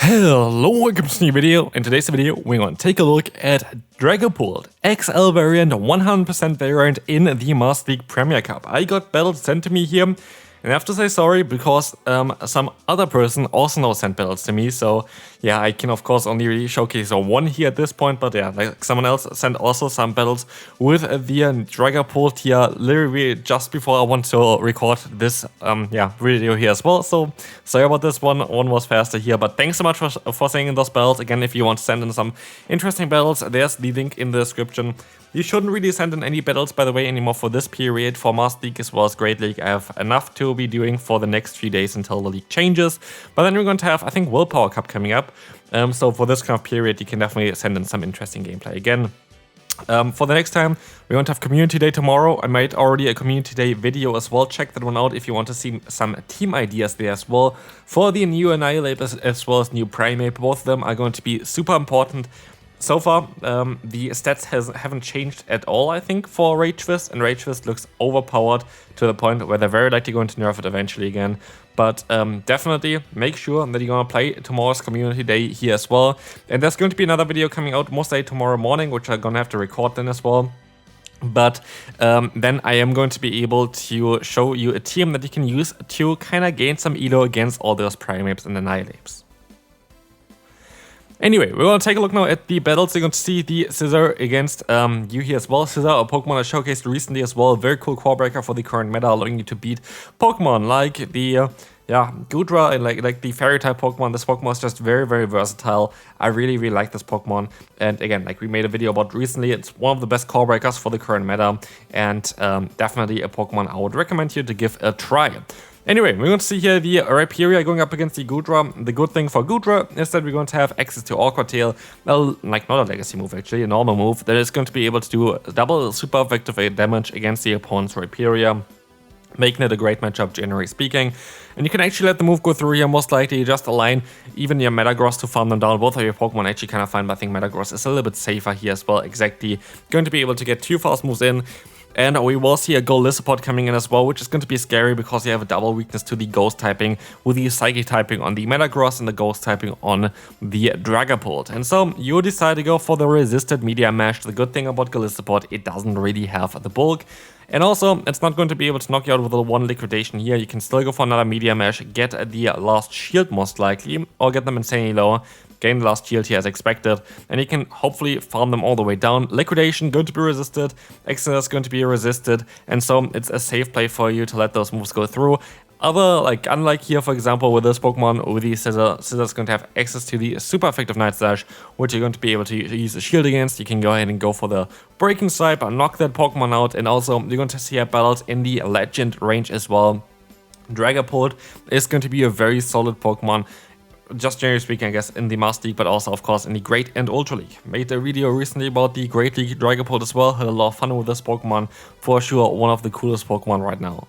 Hello, welcome to a new video. In today's video, we're going to take a look at Dragapult, XL variant, 100% variant in the Master League Premier Cup. I got battles sent to me here, and I have to say sorry because some other person also now sent battles to me. So yeah, I can of course only really showcase one here at this point, but yeah, like someone else sent also some battles with the Dragapult here literally just before I want to record this video here as well. So sorry about this one was faster here, but thanks so much for sending in those battles. Again, if you want to send in some interesting battles, there's the link in the description. You shouldn't really send in any battles, by the way, anymore for this period, for Master League as well as Great League. I have enough to be doing for the next few days until the league changes. But then we're going to have, I think, Willpower Cup coming up. So for this kind of period, you can definitely send in some interesting gameplay again. For the next time, we're going to have Community Day tomorrow. I made already a Community Day video as well. Check that one out if you want to see some team ideas there as well. For the new Annihilate as well as new Primate, both of them are going to be super important. So far, the stats haven't changed at all, I think, for Rage Fist, and Rage Fist looks overpowered to the point where they're very likely going to nerf it eventually again. But definitely make sure that you're going to play tomorrow's Community Day here as well. And there's going to be another video coming out most likely tomorrow morning, which I'm going to have to record then as well. But then I am going to be able to show you a team that you can use to kind of gain some elo against all those Primates and Annihilates. Anyway, we're going to take a look now at the battles. You're going to see the Scissor against you here as well. Scissor, a Pokemon I showcased recently as well. Very cool core breaker for the current meta, allowing you to beat Pokemon like the Goodra and like the Fairy type Pokemon. This Pokemon is just very, very versatile. I really, really like this Pokemon. And again, like we made a video about recently, it's one of the best core breakers for the current meta. And definitely a Pokemon I would recommend you to give a try. Anyway, we're going to see here the Rhyperior going up against the Goodra. The good thing for Goodra is that we're going to have access to Awkward Tail, well, like not a legacy move actually, a normal move, that is going to be able to do double super effective damage against the opponent's Rhyperior, making it a great matchup generally speaking. And you can actually let the move go through here, most likely just align even your Metagross to farm them down. Both of your Pokemon actually kind of fine, but I think Metagross is a little bit safer here as well, exactly. Going to be able to get 2 fast moves in. And we will see a Gold Lizard coming in as well, which is going to be scary because you have a double weakness to the Ghost typing with the Psychic typing on the Metagross and the Ghost typing on the Dragapult. And so you decide to go for the resisted Media Mesh. The good thing about Gold, it doesn't really have the bulk. And also, it's not going to be able to knock you out with a 1 liquidation here. You can still go for another Media Mesh, get the last shield most likely, or get them insanely low. Gain the last shield here as expected, and you can hopefully farm them all the way down. Liquidation going to be resisted, Excel is going to be resisted, and so it's a safe play for you to let those moves go through. Unlike here, for example, with this Pokemon, with the Scissor is going to have access to the super effective Night Slash, which you're going to be able to use a shield against. You can go ahead and go for the Breaking Swipe and knock that Pokemon out, and also you're going to see battles in the Legend range as well. Dragapult is going to be a very solid Pokemon, just generally speaking, I guess, in the Master League, but also, of course, in the Great and Ultra League. Made a video recently about the Great League Dragapult as well. Had a lot of fun with this Pokemon. For sure, one of the coolest Pokemon right now.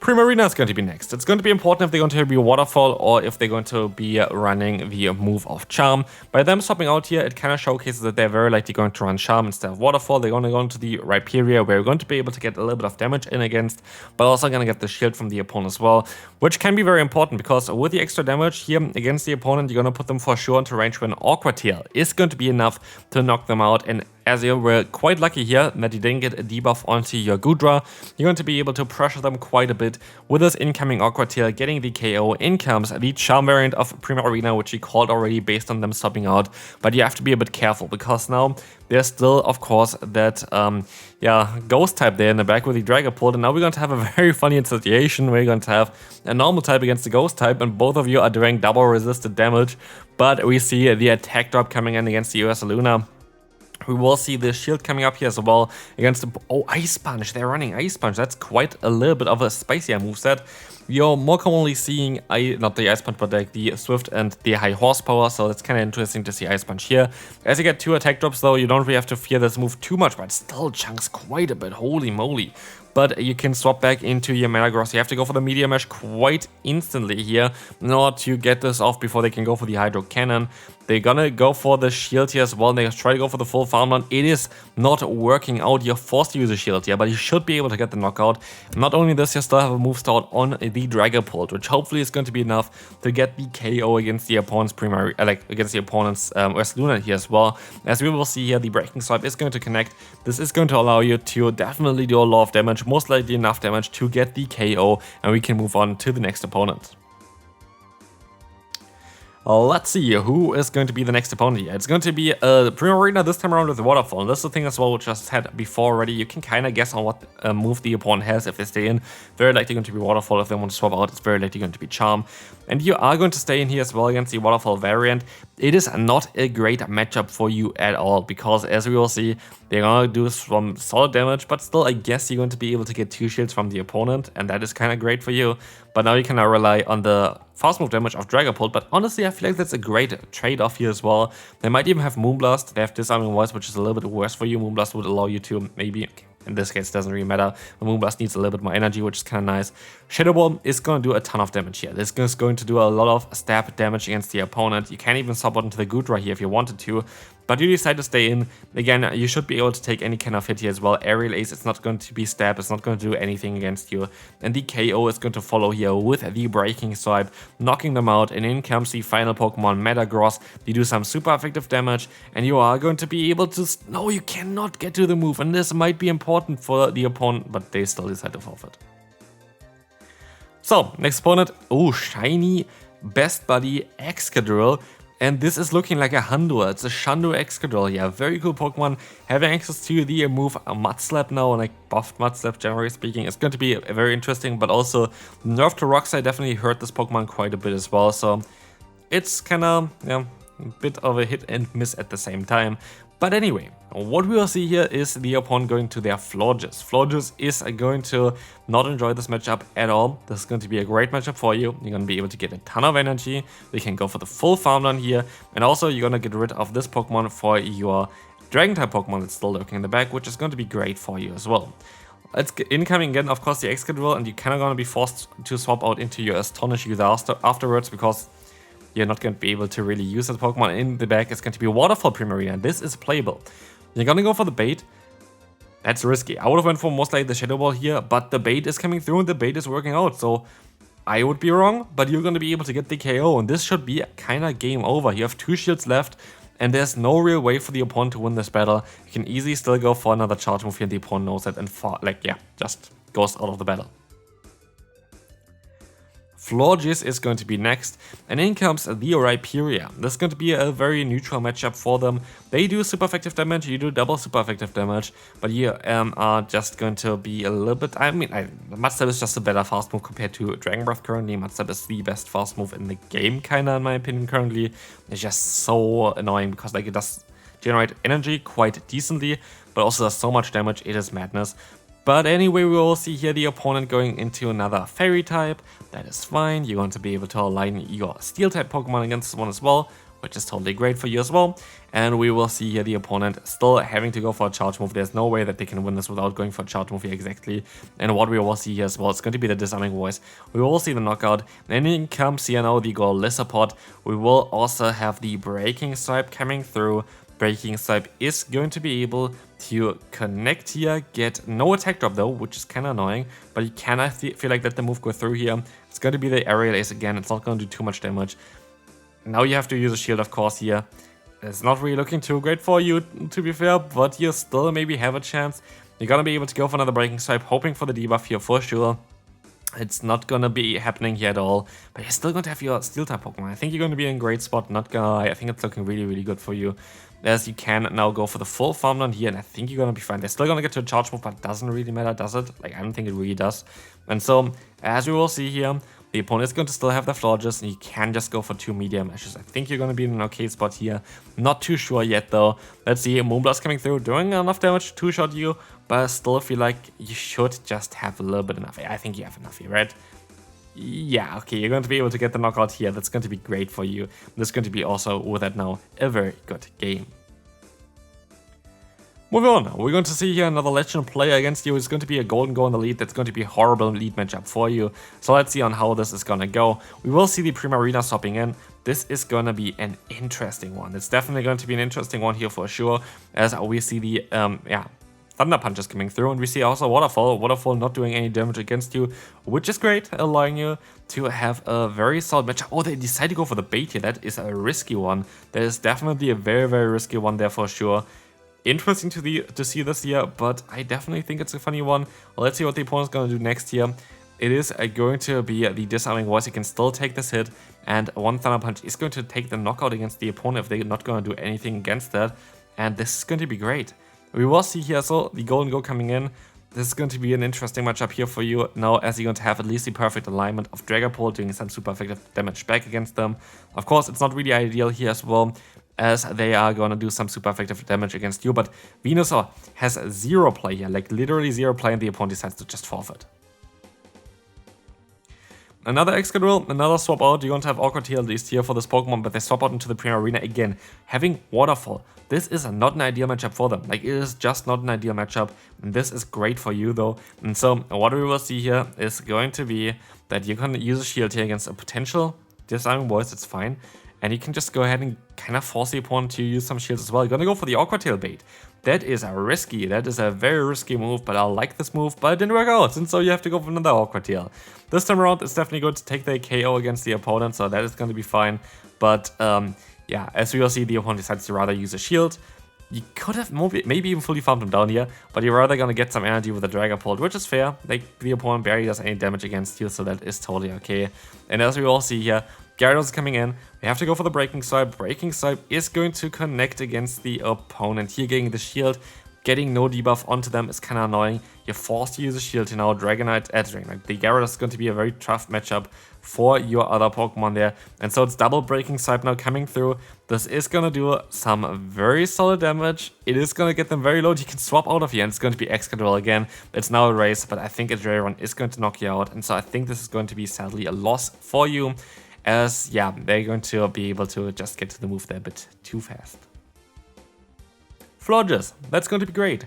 Primarina is going to be next. It's going to be important if they're going to be Waterfall or if they're going to be running the move of Charm. By them swapping out here, it kind of showcases that they're very likely going to run Charm instead of Waterfall. They're going to go into the Rhyperior, where we're going to be able to get a little bit of damage in against, but also going to get the shield from the opponent as well, which can be very important because with the extra damage here against the opponent, you're going to put them for sure into range when Awkward Tail is going to be enough to knock them out. And as you were quite lucky here that you didn't get a debuff onto your Goodra, you're going to be able to pressure them quite a bit with this incoming Awkward Tail getting the KO. In comes the Charm variant of Primarina, which we called already based on them swapping out, but you have to be a bit careful because now there's still, of course, that Ghost type there in the back with the Dragapult, and now we're going to have a very funny situation where you're going to have a normal type against the Ghost type, and both of you are doing double resisted damage, but we see the attack drop coming in against the US Luna. We will see the shield coming up here as well against the... Oh, Ice Punch. They're running Ice Punch. That's quite a little bit of a spicier moveset. You're more commonly seeing, not the Ice Punch, but like the Swift and the High Horsepower. So it's kind of interesting to see Ice Punch here. As you get 2 attack drops, though, you don't really have to fear this move too much, but it still chunks quite a bit. Holy moly. But you can swap back into your Metagross. You have to go for the Meteor Mesh quite instantly here in order to get this off before they can go for the Hydro Cannon. They're gonna go for the shield here as well. They try to go for the full farmland. It is not working out. You're forced to use a shield here, but you should be able to get the knockout. Not only this, you still have a move start on the the Dragapult, which hopefully is going to be enough to get the KO against the opponent's primary, against the opponent's Lostheart here as well. As we will see here, the Breaking Swipe is going to connect. This is going to allow you to definitely do a lot of damage, most likely enough damage to get the KO, and we can move on to the next opponent. Let's see who is going to be the next opponent here. It's going to be Broguiere this time around with the Waterfall. And this is the thing as well, which I said before already. You can kind of guess on what move the opponent has if they stay in. Very likely going to be Waterfall. If they want to swap out, it's very likely going to be Charm. And you are going to stay in here as well against the Waterfall variant. It is not a great matchup for you at all, because as we will see, they're going to do some solid damage, but still I guess you're going to be able to get 2 shields from the opponent, and that is kind of great for you. But now you can now rely on the fast move damage of Dragapult, but honestly I feel like that's a great trade-off here as well. They might even have Moonblast. They have Disarming Voice, which is a little bit worse for you. Moonblast would allow you to maybe, in this case, doesn't really matter. The Moonblast needs a little bit more energy, which is kind of nice. Shadow Ball is going to do a ton of damage here. This is going to do a lot of stab damage against the opponent. You can even swap out into the Goodra here if you wanted to, but you decide to stay in. Again, you should be able to take any kind of hit here as well. Aerial Ace, it's not going to be stab, it's not going to do anything against you. And the KO is going to follow here with the Breaking Swipe, knocking them out, and in comes the final Pokemon, Metagross. They do some super effective damage, and you are going to be able to... No, you cannot get to the move, and this might be important for the opponent, but they still decide to forfeit. So, next opponent, oh, shiny Best Buddy Excadrill. And this is looking like a Hundo. It's a Shundo Excadrill. Yeah, very cool Pokemon. Having access to the move Mudslap now, like buffed Mudslap generally speaking, is going to be very interesting. But also, nerf to Rocks, I definitely hurt this Pokemon quite a bit as well. So it's kind of, yeah, a bit of a hit and miss at the same time. But anyway, what we will see here is the opponent going to their Florges. Florges is going to not enjoy this matchup at all. This is going to be a great matchup for you. You're going to be able to get a ton of energy. We can go for the full farm down here. And also, you're going to get rid of this Pokemon for your Dragon-type Pokemon that's still lurking in the back, which is going to be great for you as well. Let's get incoming again, of course, the Excadrill, and you're kind of going to be forced to swap out into your Astonish user afterwards, because you're not going to be able to really use that Pokemon. In the back, it's going to be Waterfall Primarina. This is playable. You're going to go for the bait. That's risky. I would have went for most likely the Shadow Ball here, but the bait is coming through and the bait is working out. So I would be wrong, but you're going to be able to get the KO. And this should be kind of game over. You have 2 shields left, and there's no real way for the opponent to win this battle. You can easily still go for another charge move here, and the opponent knows that, and just goes out of the battle. Florges is going to be next, and in comes the Rhyperior. This is going to be a very neutral matchup for them. They do super effective damage, you do double super effective damage, but you are just going to be a little bit... Mudslap is just a better fast move compared to Dragon Breath currently. Mudslap is the best fast move in the game, kinda, in my opinion, currently. It's just so annoying because like it does generate energy quite decently, but also does so much damage, it is madness. But anyway, we will see here the opponent going into another Fairy type. That is fine. You're going to be able to align your Steel type Pokemon against this one as well, which is totally great for you as well. And we will see here the opponent still having to go for a charge move. There's no way that they can win this without going for a charge move here exactly. And what we will see here as well, it's going to be the Disarming Voice. We will see the knockout. And in comes here now the Lostheart. We will also have the Breaking Swipe coming through. Breaking Swipe is going to be able to connect here, get no attack drop though, which is kind of annoying, but you can feel like let the move go through here. It's going to be the Aerial Ace again, it's not going to do too much damage. Now you have to use a shield, of course, here. It's not really looking too great for you, to be fair, but you still maybe have a chance. You're going to be able to go for another Breaking Swipe, hoping for the debuff here for sure. It's not going to be happening here at all, but you're still going to have your Steel type Pokemon. I think you're going to be in a great spot, not gonna lie. I think it's looking really, really good for you, as you can now go for the full farm down here, and I think you're going to be fine. They're still going to get to a charge move, but it doesn't really matter, does it? Like, I don't think it really does. And so, as we will see here, the opponent is going to still have the Florges, and you can just go for 2 Medium Ashes. I think you're going to be in an okay spot here. Not too sure yet, though. Let's see, Moonblast coming through, doing enough damage to 2-shot you, but I still feel like you should just have a little bit enough. I think you have enough here, right? Yeah, okay, you're going to be able to get the knockout here. That's going to be great for you. This is going to be also, with that now, a very good game. Moving on, we're going to see here another legend player against you. It's going to be a Golden Go in the lead. That's going to be a horrible lead matchup for you. So let's see on how this is going to go. We will see the Primarina swapping in. This is going to be an interesting one. It's definitely going to be an interesting one here for sure, as we see the, Thunder Punches coming through, and we see also Waterfall not doing any damage against you, which is great, allowing you to have a very solid matchup. Oh, they decide to go for the bait here. That is a risky one. That is definitely a very, very risky one there for sure. Interesting to see this here, but I definitely think it's a funny one. Well, let's see what the opponent's going to do next here. It is going to be the disarming voice. You can still take this hit, and one Thunder Punch is going to take the knockout against the opponent if they're not going to do anything against that. And this is going to be great. We will see here, so the Golden Go coming in. This is going to be an interesting matchup here for you now, as you're going to have at least the perfect alignment of Dragapult doing some super effective damage back against them. Of course, it's not really ideal here as well, as they are going to do some super effective damage against you, but Venusaur has 0 play here, like literally 0 play, and the opponent decides to just forfeit. Another Excadrill, another swap out. You're going to have Awkward Tail at least here for this Pokemon, but they swap out into the Premier Arena again. Having Waterfall, this is not an ideal matchup for them. Like, it is just not an ideal matchup, and this is great for you though. And so what we will see here is going to be that you can use a shield here against a potential disarming voice. It's fine. And you can just go ahead and kind of force the opponent to use some shields as well. You're going to go for the Awkward Tail bait. That is a very risky move, but I like this move, but it didn't work out, and so you have to go for another Awkward Tail. This time around, it's definitely good to take the KO against the opponent, so that is going to be fine. But yeah, as we will see, the opponent decides to rather use a shield. You could have maybe even fully farmed him down here, but you're rather going to get some energy with the Dragapult, which is fair. Like, the opponent barely does any damage against you, so that is totally okay. And as we all see here, Gyarados is coming in. We have to go for the Breaking Swipe. Breaking Swipe is going to connect against the opponent. Here, getting the shield, getting no debuff onto them is kind of annoying. You're forced to use a shield to now Dragonite. The Gyarados is going to be a very tough matchup for your other Pokemon there. And so it's double Breaking Swipe now coming through. This is going to do some very solid damage. It is going to get them very low. You can swap out of here, and it's going to be Excadrill again. It's now a race, but I think a Drayron is going to knock you out. And so I think this is going to be sadly a loss for you, as yeah, they're going to be able to just get to the move there a bit too fast. Florges, that's going to be great.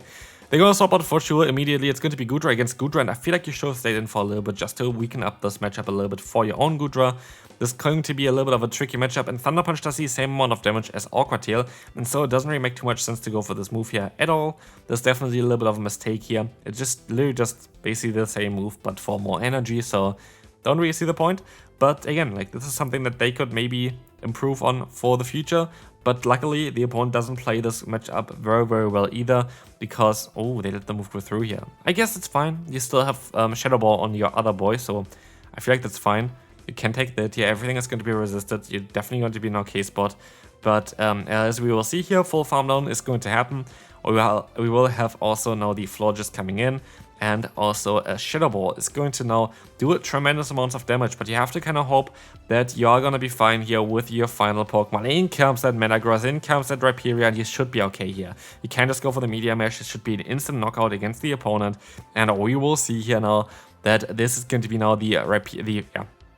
They're going to swap out for sure immediately. It's going to be Goodra against Goodra, and I feel like you should have stayed in for a little bit just to weaken up this matchup a little bit for your own Goodra. This is going to be a little bit of a tricky matchup, and Thunder Punch does the same amount of damage as Awkward Tail, and so it doesn't really make too much sense to go for this move here at all. There's definitely a little bit of a mistake here. It's just literally just basically the same move, but for more energy, so don't really see the point. But again, like, this is something that they could maybe improve on for the future. But luckily, the opponent doesn't play this matchup very, very well either, because, oh, they let the move go through here. I guess it's fine. You still have Shadow Ball on your other boy, so I feel like that's fine. You can take that. Yeah, everything is going to be resisted. You're definitely going to be in okay spot. But as we will see here, full farm down is going to happen. We will have also now the Florges coming in, and also a Shadow Ball is going to now do a tremendous amounts of damage, but you have to kind of hope that you are going to be fine here with your final Pokemon. In comes that Metagross, in comes that Rhyperior, and you should be okay here. You can't just go for the Meteor Mash. It should be an instant knockout against the opponent, and we will see here now that this is going to be now the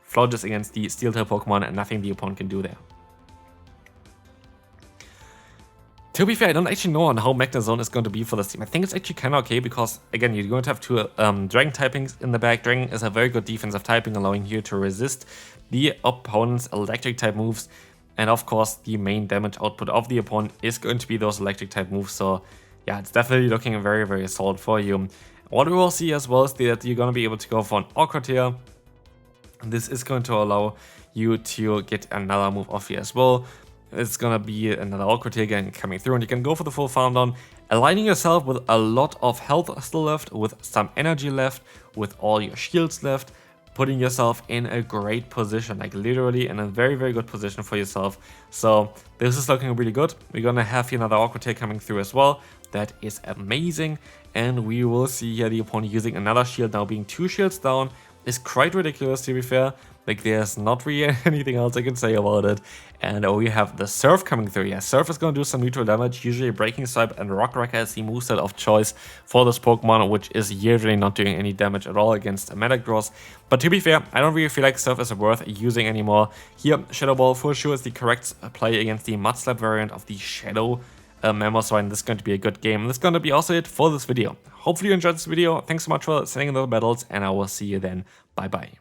Florges against the Steel-type Pokemon, and nothing the opponent can do there. To be fair, I don't actually know on how Magnezone is going to be for this team. I think it's actually kind of okay because, again, you're going to have two Dragon typings in the back. Dragon is a very good defensive typing, allowing you to resist the opponent's electric type moves. And of course, the main damage output of the opponent is going to be those electric type moves. So yeah, it's definitely looking very, very solid for you. What we will see as well is that you're going to be able to go for an Awkward Tail. This is going to allow you to get another move off here as well. It's gonna be another Awkward Tail again coming through, and you can go for the full farm down, aligning yourself with a lot of health still left, with some energy left, with all your shields left, putting yourself in a great position, like literally in a very, very good position for yourself. So this is looking really good. We're gonna have here another Awkward Tail coming through as well. That is amazing, and we will see here the opponent using another shield, now being 2 shields down. Is quite ridiculous, to be fair. Like, there's not really anything else I can say about it. And we have the Surf coming through. Yeah, Surf is going to do some neutral damage. Usually Breaking Swipe and Rock Wrecker is the moveset of choice for this Pokemon, which is usually not doing any damage at all against a Metagross. But to be fair, I don't really feel like Surf is worth using anymore. Here, Shadow Ball for sure is the correct play against the Mudslap variant of the Shadow Mammoth, and this is going to be a good game. And this is going to be also it for this video. Hopefully you enjoyed this video. Thanks so much for sending in the battles, and I will see you then. Bye bye.